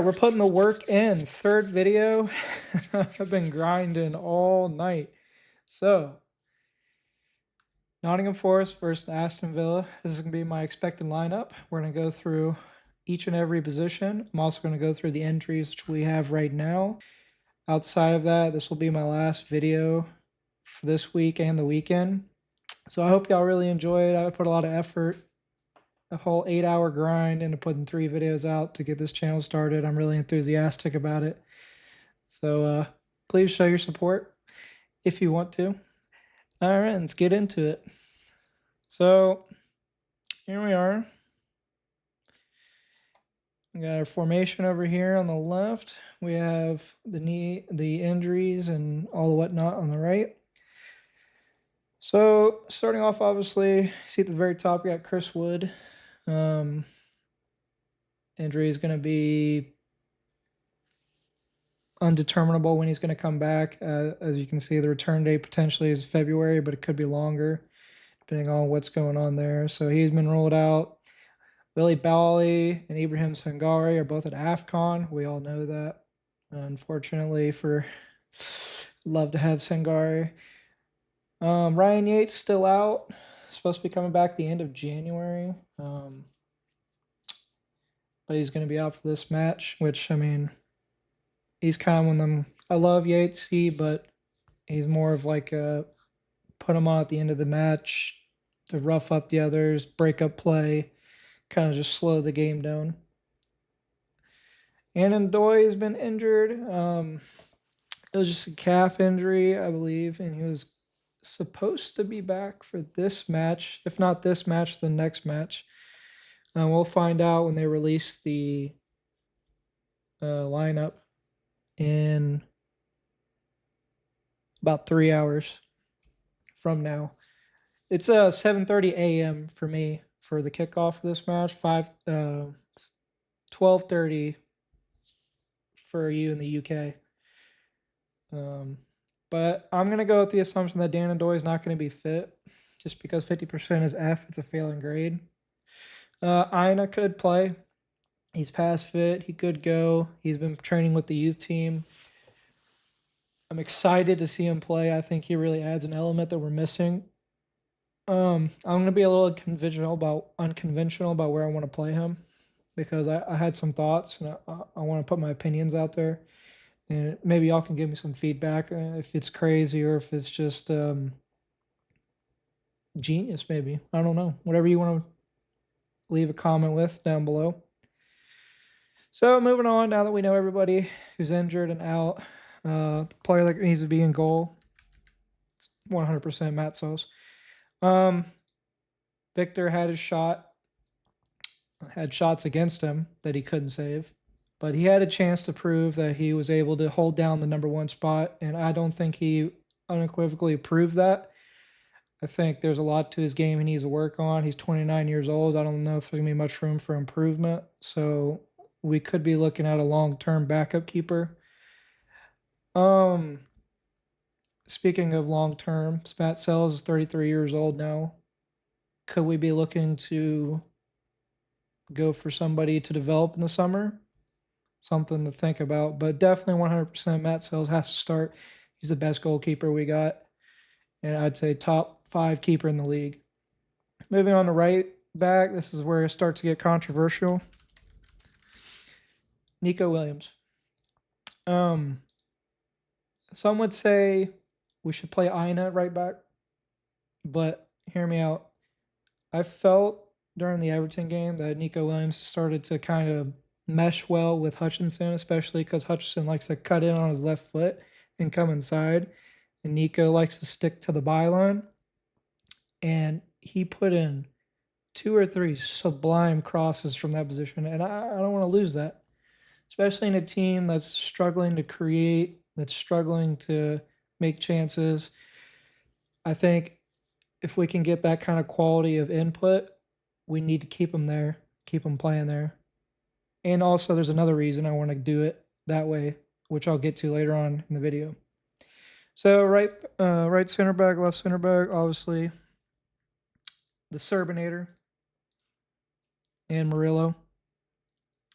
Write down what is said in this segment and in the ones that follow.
we're putting the work in. Third video. I've been grinding all night. So, Nottingham Forest versus Aston Villa. This is going to be my expected lineup. We're going to go through each and every position. I'm also going to go through the injuries which we have right now. Outside of that, this will be my last video for this week and the weekend. So I hope y'all really enjoy it. I put a lot of effort, a whole 8-hour grind into putting 3 videos out to get this channel started. I'm really enthusiastic about it. So please show your support if you want to. All right, let's get into it. So here we are. We got our formation over here on the left. We have the injuries and all the whatnot on the right. So starting off, obviously, see at the very top, we got Chris Wood. Injury is going to be undeterminable when he's going to come back. As you can see, the return date potentially is February, but it could be longer, depending on what's going on there. So he's been ruled out. Willie Bally and Ibrahim Sangare are both at AFCON. We all know that. Unfortunately, love to have Sangare. Ryan Yates still out. Supposed to be coming back the end of January. But he's going to be out for this match, which, I mean, he's kind of one of them. I love Yatesy, but he's more of like a put him on at the end of the match to rough up the others, break up play, kind of just slow the game down. Anandoy has been injured. It was just a calf injury, I believe, and he was supposed to be back for this match. If not this match, the next match. We'll find out when they release the lineup in about 3 hours from now. It's 7:30 a.m. for me for the kickoff of this match. 12:30 for you in the UK. But I'm going to go with the assumption that Dan Adoy is not going to be fit, just because 50% is F. It's a failing grade. Ina could play. He's past fit. He could go. He's been training with the youth team. I'm excited to see him play. I think he really adds an element that we're missing. I'm going to be a little unconventional about where I want to play him, because I had some thoughts, and I want to put my opinions out there. And maybe y'all can give me some feedback if it's crazy or if it's just genius, maybe. I don't know. Whatever you want to leave a comment with down below. So moving on, now that we know everybody who's injured and out, the player that needs to be in goal, it's 100% Matt Sos. Victor had shots against him that he couldn't save, but he had a chance to prove that he was able to hold down the #1 spot, and I don't think he unequivocally proved that. I think there's a lot to his game he needs to work on. He's 29 years old. I don't know if there's going to be much room for improvement, so we could be looking at a long-term backup keeper. Speaking of long-term, Matt Sells is 33 years old now. Could we be looking to go for somebody to develop in the summer? Something to think about, but definitely 100% Matt Sells has to start. He's the best goalkeeper we got, and I'd say top 5 keeper in the league. Moving on to right back, this is where it starts to get controversial. Nico Williams. Some would say we should play Ina at right back, but hear me out. I felt during the Everton game that Nico Williams started to kind of mesh well with Hutchinson, especially because Hutchinson likes to cut in on his left foot and come inside, and Nico likes to stick to the byline. And he put in 2 or 3 sublime crosses from that position, and I don't want to lose that, especially in a team that's struggling to create, that's struggling to make chances. I think if we can get that kind of quality of input, we need to keep them there, keep them playing there. And also, there's another reason I want to do it that way, which I'll get to later on in the video. So right center back, left center back, obviously the Serbinator and Murillo.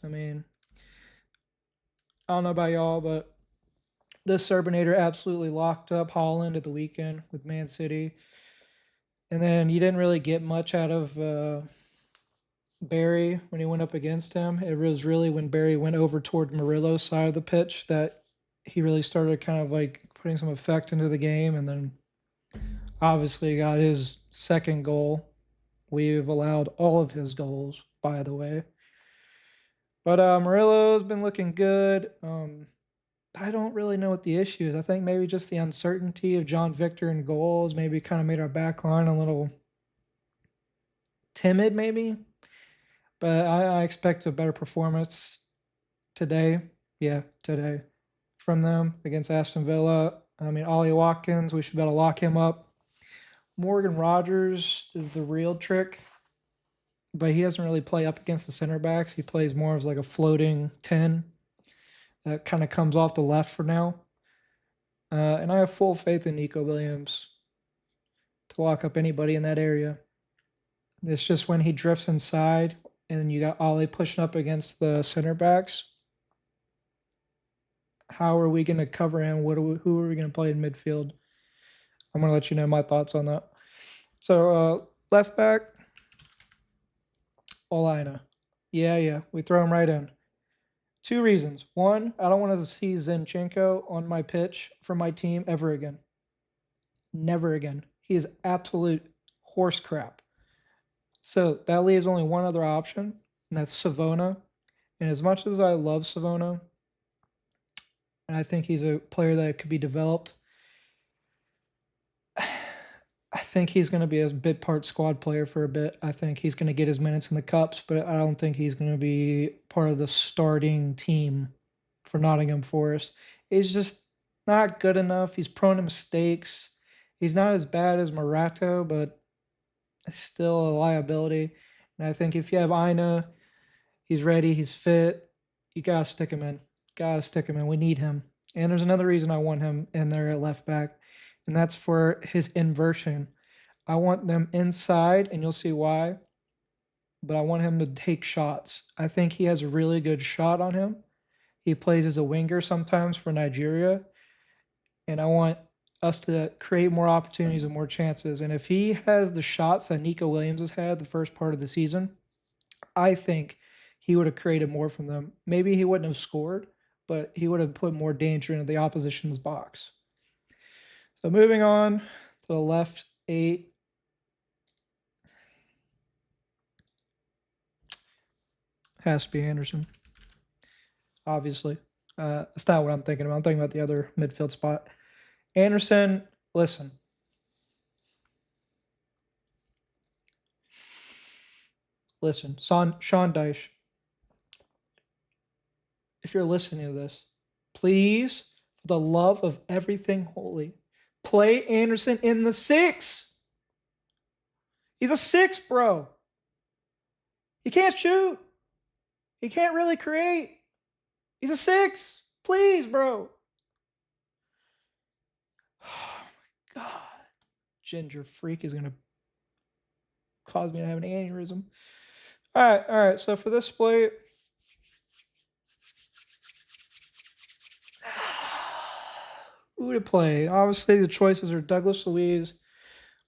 I mean, I don't know about y'all, but this Serbinator absolutely locked up Holland at the weekend with Man City. And then you didn't really get much out of Barry when he went up against him. It was really when Barry went over toward Murillo's side of the pitch that he really started kind of like putting some effect into the game. And then obviously got his second goal. We've allowed all of his goals, by the way. But Murillo's been looking good. I don't really know what the issue is. I think maybe just the uncertainty of John Victor in goals maybe kind of made our back line a little timid, maybe. But I expect a better performance today. Yeah, today from them against Aston Villa. I mean, Ollie Watkins, we should be able to lock him up. Morgan Rogers is the real trick, but he doesn't really play up against the center backs. He plays more as like a floating 10 that kind of comes off the left for now. And I have full faith in Nico Williams to lock up anybody in that area. It's just when he drifts inside and you got Ollie pushing up against the center backs. How are we going to cover him? Who are we going to play in midfield? I'm going to let you know my thoughts on that. So left back, Olaina. Yeah, we throw him right in. 2 reasons. 1, I don't want to see Zinchenko on my pitch for my team ever again. Never again. He is absolute horse crap. So that leaves only one other option, and that's Savona. And as much as I love Savona, and I think he's a player that could be developed, I think he's going to be a bit part squad player for a bit. I think he's going to get his minutes in the cups, but I don't think he's going to be part of the starting team for Nottingham Forest. He's just not good enough. He's prone to mistakes. He's not as bad as Marato, but it's still a liability. And I think if you have Ina, he's ready, he's fit, you got to stick him in. Got to stick him in. We need him. And there's another reason I want him in there at left back, and that's for his inversion. I want them inside, and you'll see why, but I want him to take shots. I think he has a really good shot on him. He plays as a winger sometimes for Nigeria, and I want us to create more opportunities and more chances. And if he has the shots that Nico Williams has had the first part of the season, I think he would have created more from them. Maybe he wouldn't have scored, but he would have put more danger into the opposition's box. So moving on to the left 8. Has to be Anderson, obviously. That's not what I'm thinking about. I'm thinking about the other midfield spot. Anderson, listen. Listen, Sean Dyche, if you're listening to this, please, for the love of everything holy, play Anderson in the 6. He's a 6, bro. He can't shoot. He can't really create. He's a 6. Please, bro. Oh, my God. Ginger freak is going to cause me to have an aneurysm. All right. So for this split, who to play? Obviously, the choices are Douglas Luiz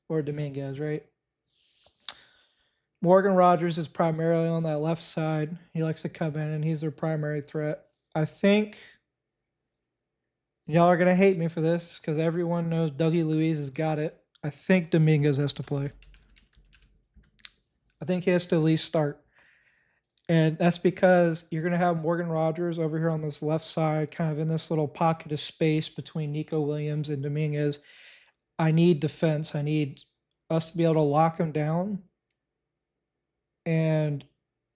or Dominguez, right? Morgan Rogers is primarily on that left side. He likes to come in, and he's their primary threat. I think y'all are going to hate me for this because everyone knows Dougie Luiz has got it. I think Dominguez has to play. I think he has to at least start. And that's because you're going to have Morgan Rogers over here on this left side, kind of in this little pocket of space between Nico Williams and Dominguez. I need defense. I need us to be able to lock him down. And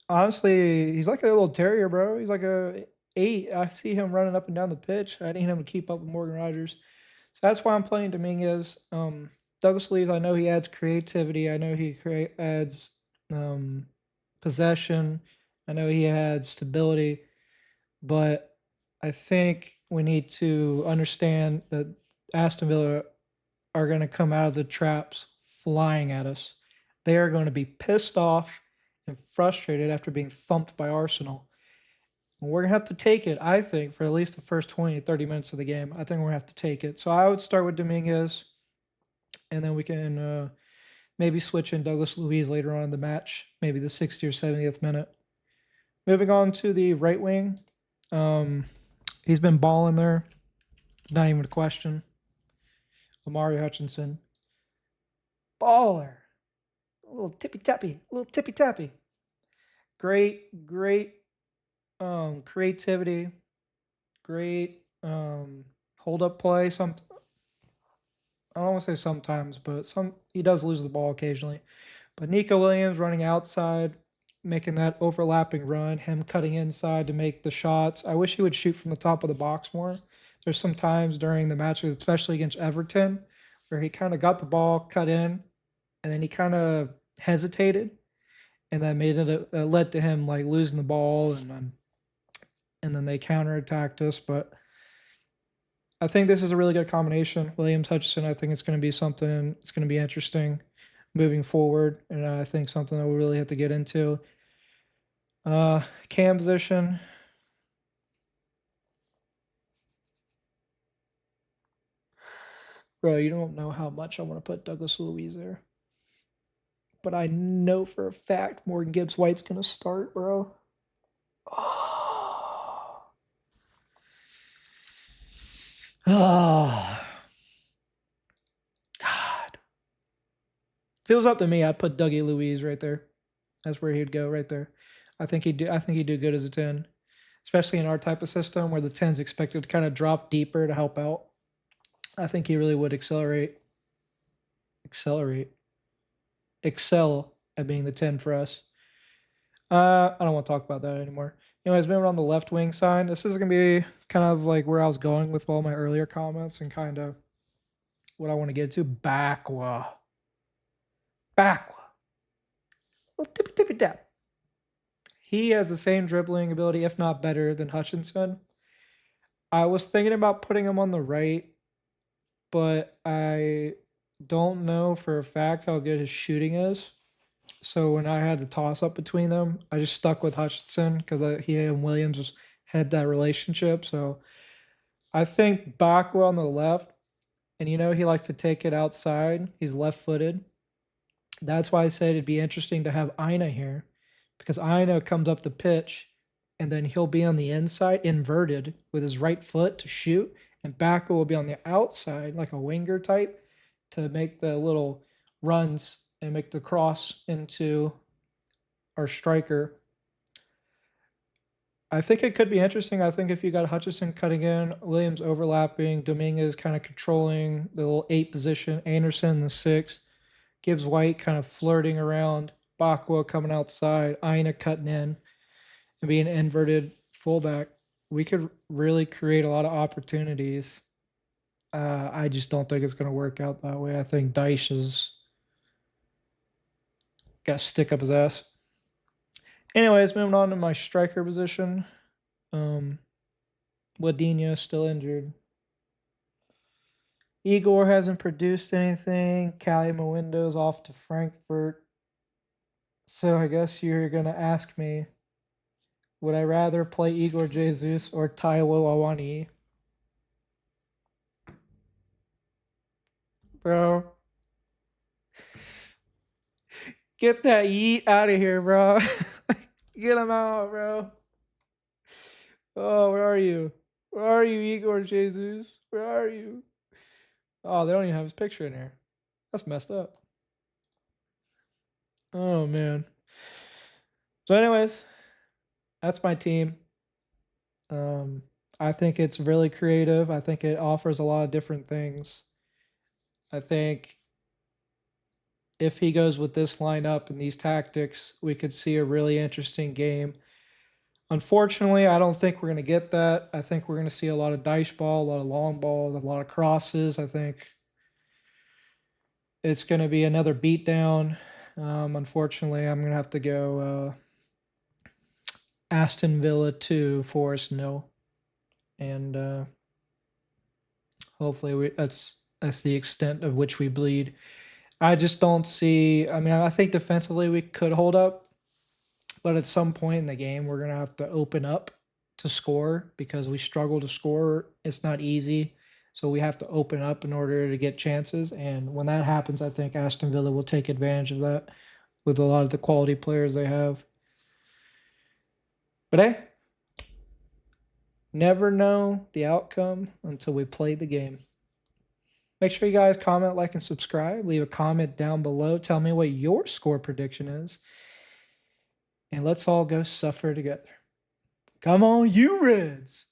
honestly, he's like a little terrier, bro. He's like a 8. I see him running up and down the pitch. I need him to keep up with Morgan Rogers. So that's why I'm playing Dominguez. Douglas Luiz, I know he adds creativity. I know he adds possession. I know he adds stability. But I think we need to understand that Aston Villa are going to come out of the traps flying at us. They are going to be pissed off and frustrated after being thumped by Arsenal. We're going to have to take it, I think, for at least the first 20 to 30 minutes of the game. I think we're going to have to take it. So I would start with Dominguez, and then we can maybe switch in Douglas Luiz later on in the match, maybe the 60th or 70th minute. Moving on to the right wing. He's been balling there. Not even a question. Amari Hutchinson. Baller. A little tippy-tappy. Great creativity. Great hold-up play. I don't want to say sometimes, but he does lose the ball occasionally. But Nico Williams running outside, making that overlapping run, him cutting inside to make the shots. I wish he would shoot from the top of the box more. There's some times during the match, especially against Everton, where he kind of got the ball, cut in, and then he kind of hesitated, and that led to him like losing the ball, and then they counterattacked us. But I think this is a really good combination. Williams Hutchinson, I think it's going to be something. It's going to be interesting moving forward, and I think something that we really have to get into. Cam position. Bro, you don't know how much I want to put Douglas Luiz there. But I know for a fact Morgan Gibbs White's going to start, bro. Oh. Oh. God. Feels up to me, I'd put Dougie Luiz right there. That's where he'd go right there. I think he'd do good as a 10, especially in our type of system where the 10's expected to kind of drop deeper to help out. I think he really would excel at being the 10 for us. I don't want to talk about that anymore. Anyways, moving on the left wing side, this is going to be kind of like where I was going with all my earlier comments and kind of what I want to get to. Bakwa. Well, tippy tap. He has the same dribbling ability, if not better, than Hutchinson. I was thinking about putting him on the right, but I don't know for a fact how good his shooting is. So when I had the toss up between them, I just stuck with Hutchinson because he and Williams had that relationship. So I think Bakwa on the left, and he likes to take it outside. He's left-footed. That's why I said it'd be interesting to have Aina here, because Aina comes up the pitch, and then he'll be on the inside, inverted, with his right foot to shoot, and Bakwa will be on the outside, like a winger type, to make the little runs and make the cross into our striker. I think it could be interesting. I think if you got Hutchinson cutting in, Williams overlapping, Dominguez kind of controlling the little 8 position, Anderson the 6, Gibbs White kind of flirting around, Bakwa coming outside, Aina cutting in, and being an inverted fullback, we could really create a lot of opportunities. I just don't think it's going to work out that way. I think Dyche is got to stick up his ass. Anyways, moving on to my striker position. Wadinha still injured. Igor hasn't produced anything. Cali Mawindo's off to Frankfurt. So I guess you're going to ask me, would I rather play Igor Jesus or Taiwo Awani? Bro. Get that yeet out of here, bro. Get him out, bro. Oh, where are you? Where are you, Igor Jesus? Where are you? Oh, they don't even have his picture in here. That's messed up. Oh, man. So anyways, that's my team. I think it's really creative. I think it offers a lot of different things. I think if he goes with this lineup and these tactics, we could see a really interesting game. Unfortunately, I don't think we're going to get that. I think we're going to see a lot of dice ball, a lot of long balls, a lot of crosses. I think it's going to be another beatdown. Unfortunately, I'm going to have to go Aston Villa 2, Forest 0. And hopefully that's the extent of which we bleed. I just don't see. I mean, I think defensively we could hold up, but at some point in the game we're gonna have to open up to score because we struggle to score. It's not easy. So we have to open up in order to get chances. And when that happens, I think Aston Villa will take advantage of that with a lot of the quality players they have. But hey, never know the outcome until we play the game. Make sure you guys comment, like, and subscribe. Leave a comment down below. Tell me what your score prediction is. And let's all go suffer together. Come on, you Reds!